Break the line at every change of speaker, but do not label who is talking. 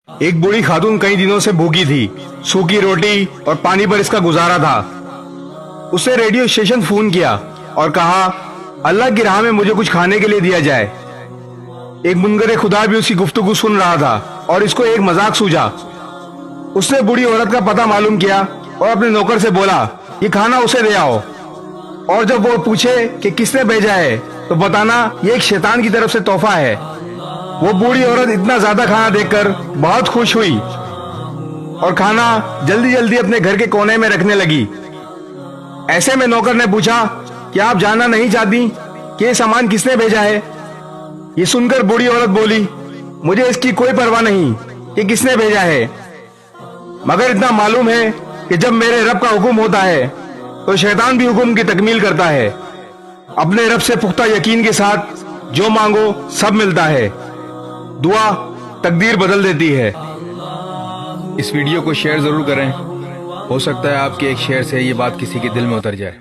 ایک بوڑھی خاتون کئی دنوں سے بھوکی تھی، سوکھی روٹی اور پانی پر اس کا گزارا تھا۔ اس نے ریڈیو اسٹیشن فون کیا اور کہا اللہ کی راہ میں مجھے کچھ کھانے کے لیے دیا جائے۔ ایک منکر خدا بھی اس کی گفتگو سن رہا تھا اور اس کو ایک مذاق سوجا۔ اس نے بوڑھی عورت کا پتہ معلوم کیا اور اپنے نوکر سے بولا یہ کھانا اسے دے آؤ، اور جب وہ پوچھے کہ کس نے بھیجا ہے تو بتانا یہ ایک شیطان کی طرف سے تحفہ ہے۔ وہ بوڑھی عورت اتنا زیادہ کھانا دیکھ کر بہت خوش ہوئی اور کھانا جلدی جلدی اپنے گھر کے کونے میں رکھنے لگی۔ ایسے میں نوکر نے پوچھا کہ آپ جاننا نہیں چاہتی کہ یہ سامان کس نے بھیجا ہے؟ یہ سن کر بوڑھی عورت بولی مجھے اس کی کوئی پرواہ نہیں کہ کس نے بھیجا ہے، مگر اتنا معلوم ہے کہ جب میرے رب کا حکم ہوتا ہے تو شیطان بھی حکم کی تکمیل کرتا ہے۔ اپنے رب سے پختہ یقین کے ساتھ جو مانگو سب ملتا ہے۔ دعا تقدیر بدل دیتی ہے۔ اس ویڈیو کو شیئر ضرور کریں، ہو سکتا ہے آپ کے ایک شیئر سے یہ بات کسی کے دل میں اتر جائے۔